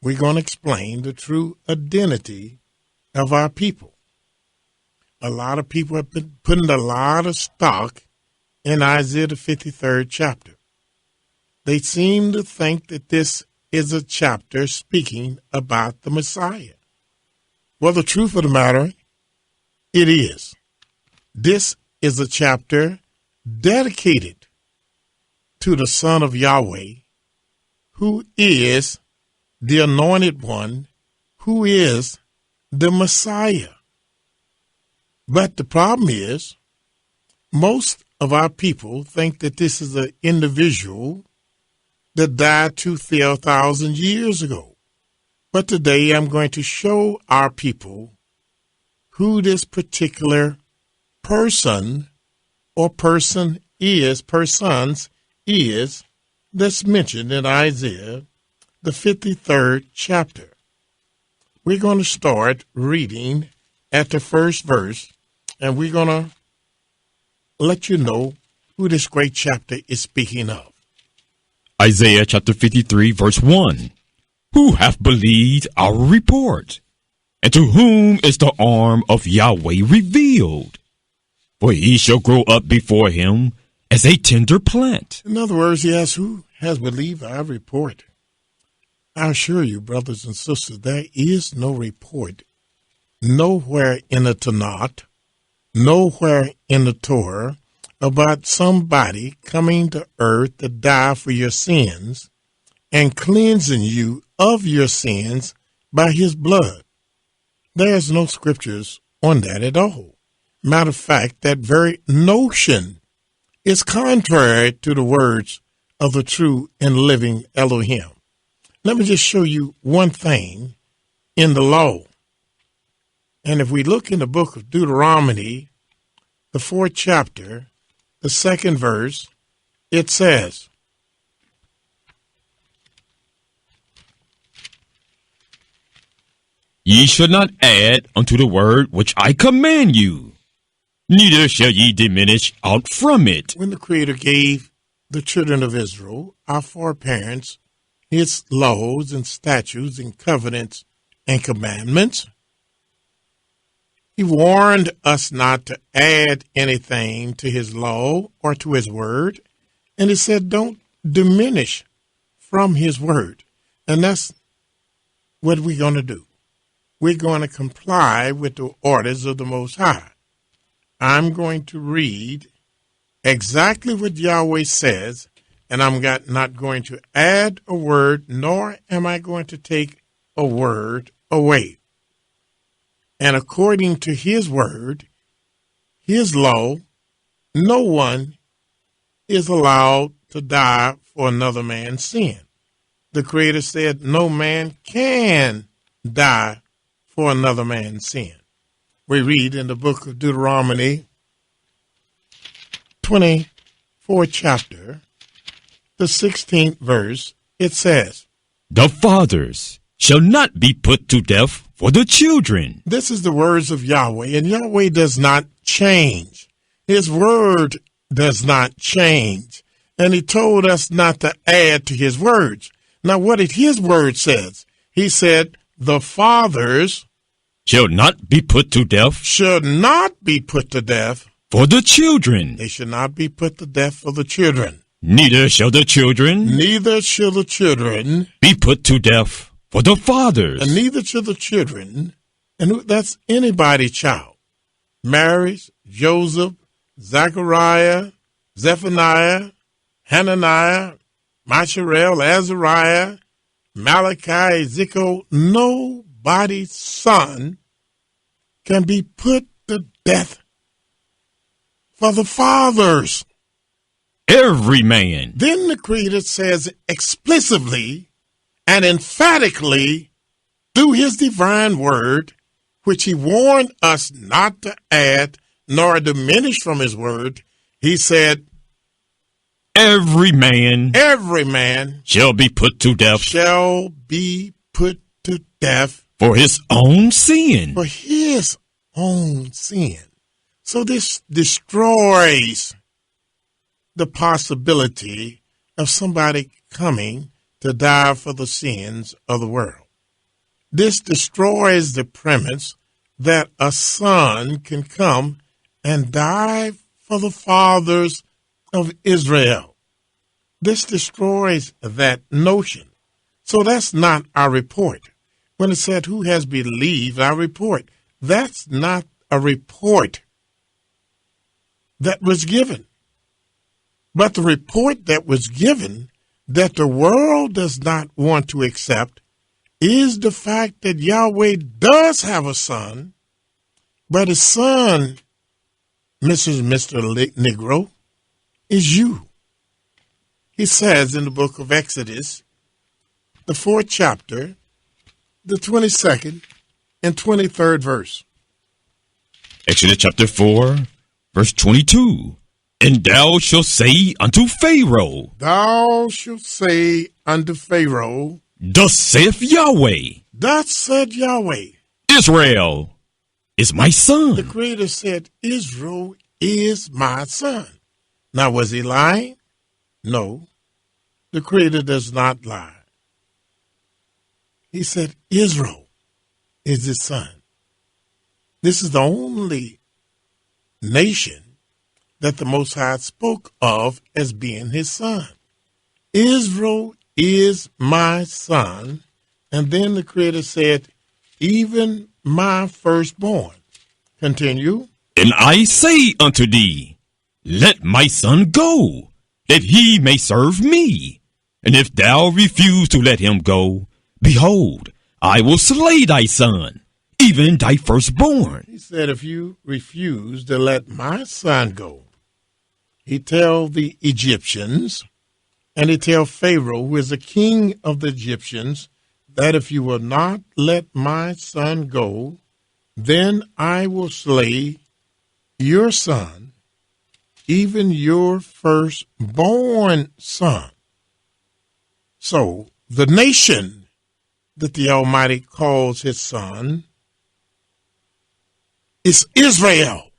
we're going to explain the true identity of our people. A lot of people have been putting a lot of stock in Isaiah the 53rd chapter. They seem to think that this is a chapter speaking about the Messiah. Well, the truth of the matter, it is. This is a chapter dedicated to the Son of Yahweh, who is the Anointed One, who is the Messiah. But the problem is, most of our people think that this is an individual that died 2,000 years ago. But today I'm going to show our people who this particular person or persons is that's mentioned in Isaiah, the 53rd chapter. We're going to start reading at the first verse, and we're going to let you know who this great chapter is speaking of. Isaiah chapter 53, verse 1. Who hath believed our report? And to whom is the arm of Yahweh revealed? For he shall grow up before him as a tender plant. In other words, he asks, who has believed our report? I assure you, brothers and sisters, there is no report nowhere in the Tanakh, nowhere in the Torah, about somebody coming to earth to die for your sins and cleansing you of your sins by his blood. There's no scriptures on that at all. Matter of fact, that very notion is contrary to the words of the true and living Elohim. Let me just show you one thing in the law. And if we look in the book of Deuteronomy, the 4th chapter, the 2nd verse, it says, Ye shall not add unto the word which I command you, neither shall ye diminish out from it. When the Creator gave the children of Israel, our foreparents, his laws and statutes and covenants and commandments, he warned us not to add anything to his law or to his word. And he said, don't diminish from his word. And that's what we're going to do. We're going to comply with the orders of the Most High. I'm going to read exactly what Yahweh says, and I'm not going to add a word, nor am I going to take a word away. And according to his word, his law, no one is allowed to die for another man's sin. The Creator said no man can die for another man's sin. We read in the book of Deuteronomy, 24th chapter, the 16th verse, it says, The fathers shall not be put to death for the children. This is the words of Yahweh, and Yahweh does not change. His word does not change. And he told us not to add to his words. Now, what did his word says? He said, the fathers shall not be put to death should not be put to death for the children. They should not be put to death for the children. Neither shall the children be put to death for the fathers. And neither shall the children, and that's anybody's child, Mary's, Joseph, Zechariah, Zephaniah, Hananiah, Mishael, Azariah, Malachi, Ezekiel, nobody's son can be put to death for the fathers. Every man. Then the Creator says explicitly and emphatically through his divine word, which he warned us not to add nor diminish from his word, he said, Every man shall be put to death for his own sin. For his own sin. So this destroys the possibility of somebody coming to die for the sins of the world. This destroys the premise that a son can come and die for the fathers of Israel. This destroys that notion. So that's not our report. When it said, who has believed our report? That's not a report that was given. But the report that was given that the world does not want to accept is the fact that Yahweh does have a son, but his son, Mr. Negro, is you. He says in the book of Exodus, the 4th chapter, the 22nd and 23rd verse. Exodus chapter 4, verse 22. And thou shalt say unto Pharaoh, Thou shalt say unto Pharaoh, Thus saith Yahweh, Thus said Yahweh, Israel is my son. The Creator said, Israel is my son. Now, was he lying? No, the Creator does not lie. He said, Israel is his son. This is the only nation that the Most High spoke of as being his son. Israel is my son. And then the Creator said, even my firstborn. Continue. And I say unto thee, Let my son go, that he may serve me. And if thou refuse to let him go, behold, I will slay thy son, even thy firstborn. He said, if you refuse to let my son go, he tell the Egyptians, and he tell Pharaoh, who is the king of the Egyptians, that if you will not let my son go, then I will slay your son, even your firstborn son. So the nation that the Almighty calls his son is Israel,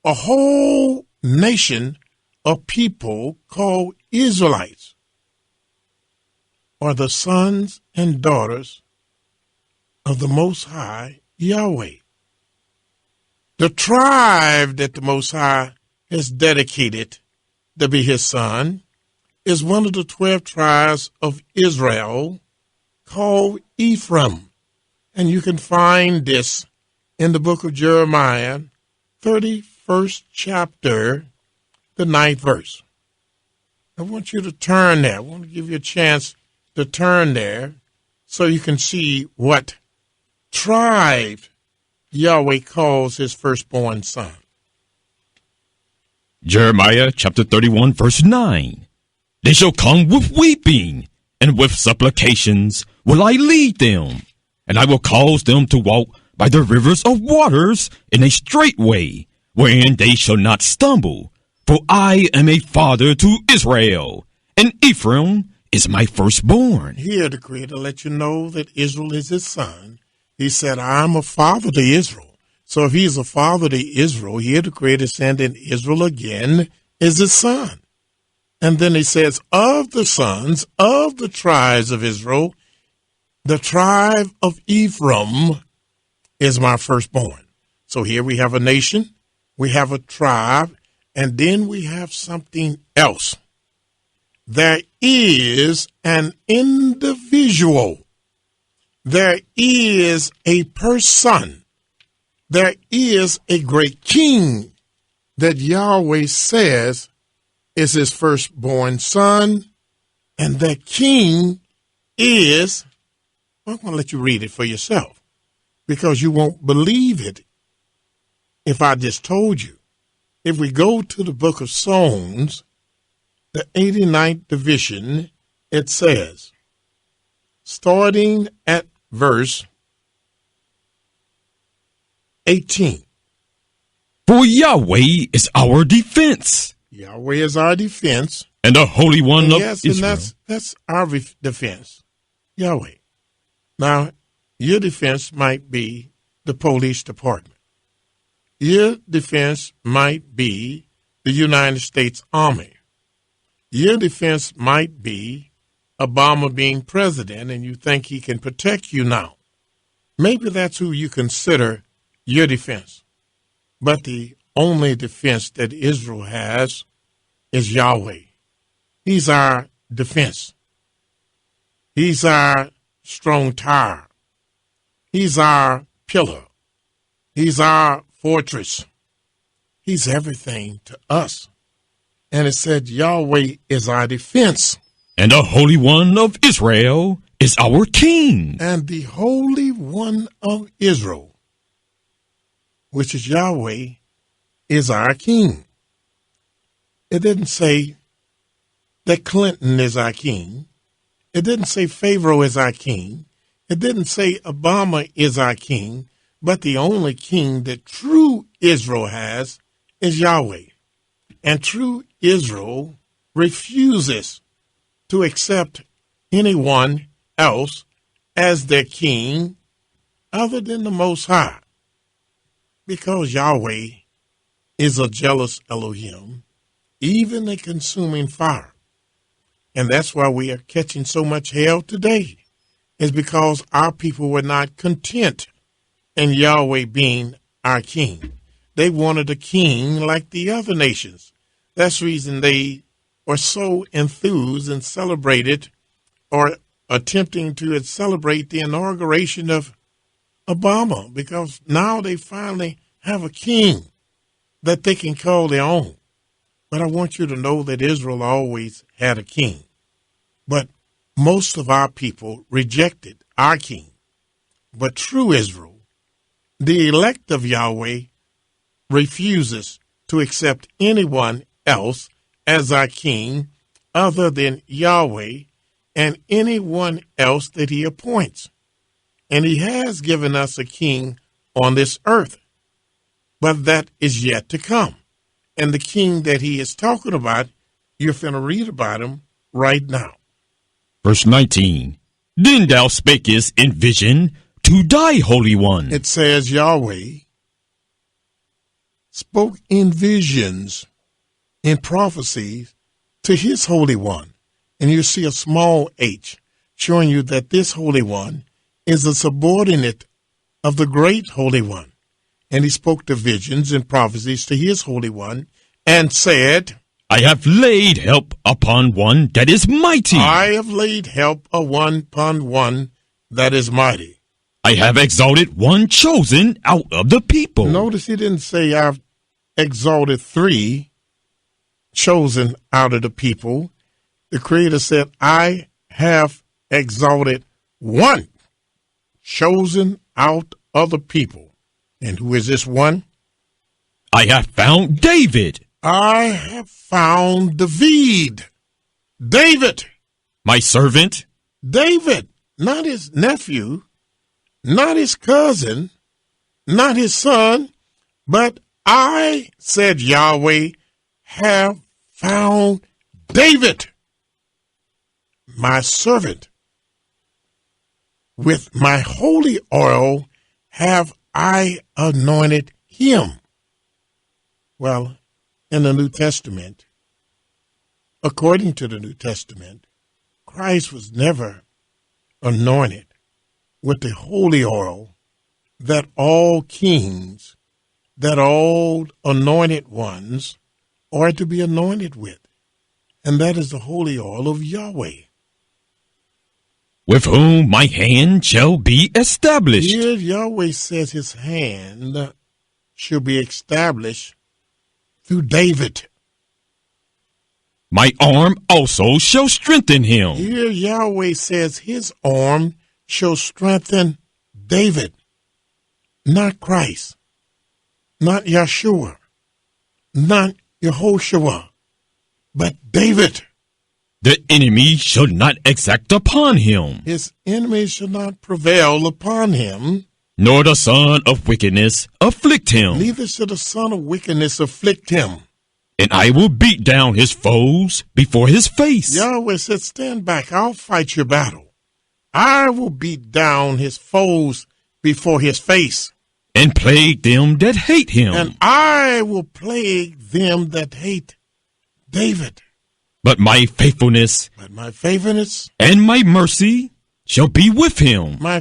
a whole nation of people called Israelites are the sons and daughters of the Most High Yahweh. The tribe that the Most High has dedicated to be his son is one of the 12 tribes of Israel called Ephraim. And you can find this in the book of Jeremiah, 31st chapter, the 9th verse. I want you to turn there. I want to give you a chance to turn there so you can see what tribe Yahweh calls his firstborn son. Jeremiah chapter 31, verse 9. They shall come with weeping, and with supplications will I lead them, and I will cause them to walk by the rivers of waters in a straight way, wherein they shall not stumble. For I am a father to Israel, and Ephraim is my firstborn. Here the Creator let you know that Israel is his son. He said, I'm a father to Israel. So if he's a father to Israel, here the Creator sending Israel again is his son. And then he says, of the sons of the tribes of Israel, the tribe of Ephraim is my firstborn. So here we have a nation, we have a tribe, and then we have something else. There is an individual. There is a person. There is a great king that Yahweh says is his firstborn son. And that king is, I'm going to let you read it for yourself because you won't believe it if I just told you. If we go to the book of Psalms, the 89th division, it says, starting at verse 18. For Yahweh is our defense. Yahweh is our defense. And the Holy One of yes, Israel. And that's our defense. Yahweh. Now, your defense might be the police department. Your defense might be the United States Army. Your defense might be Obama being president and you think he can protect you now. Maybe that's who you consider your defense. But the only defense that Israel has is Yahweh. He's our defense. He's our strong tower. He's our pillar. He's our fortress. He's everything to us. And it said Yahweh is our defense. And the Holy One of Israel is our King. And the Holy One of Israel, which is Yahweh, is our King. It didn't say that Clinton is our king. It didn't say Pharaoh is our king. It didn't say Obama is our king. But the only king that true Israel has is Yahweh. And true Israel refuses to accept anyone else as their king other than the Most High. Because Yahweh is a jealous Elohim, even a consuming fire. And that's why we are catching so much hell today, is because our people were not content in Yahweh being our king. They wanted a king like the other nations. That's the reason they were so enthused and celebrated or attempting to celebrate the inauguration of Obama, because now they finally have a king that they can call their own. But I want you to know that Israel always had a king. But most of our people rejected our king. But true Israel, the elect of Yahweh, refuses to accept anyone else as our king other than Yahweh and anyone else that he appoints. And he has given us a king on this earth, but that is yet to come. And the king that he is talking about, you're finna read about him right now. Verse 19. Then thou spakest in vision to thy Holy One. It says Yahweh spoke in visions, in prophecies, to his Holy One. And you see a small h showing you that this Holy One is a subordinate of the great Holy One. And he spoke the visions and prophecies to his Holy One and said, I have laid help upon one that is mighty. I have laid help upon one that is mighty. I have exalted one chosen out of the people. Notice he didn't say I've exalted three chosen out of the people. The Creator said, I have exalted one chosen out of the people. And who is this one? I have found David. I have found David. David. My servant. David, not his nephew, not his cousin, not his son, but I, said Yahweh, have found David, my servant. With my holy oil have I anointed him. Well, in the New Testament, according to the New Testament, Christ was never anointed with the holy oil that all kings, that all anointed ones are to be anointed with. And that is the holy oil of Yahweh. With whom my hand shall be established. Here Yahweh says his hand shall be established through David. My arm also shall strengthen him. Here Yahweh says his arm shall strengthen David, not Christ, not Yeshua, not Yehoshua, but David. The enemy shall not exact upon him. His enemies shall not prevail upon him. Nor the son of wickedness afflict him. Neither shall the son of wickedness afflict him. And I will beat down his foes before his face. Yahweh said, stand back, I'll fight your battle. I will beat down his foes before his face. And plague them that hate him. And I will plague them that hate David. But my faithfulness and my mercy shall be with him. My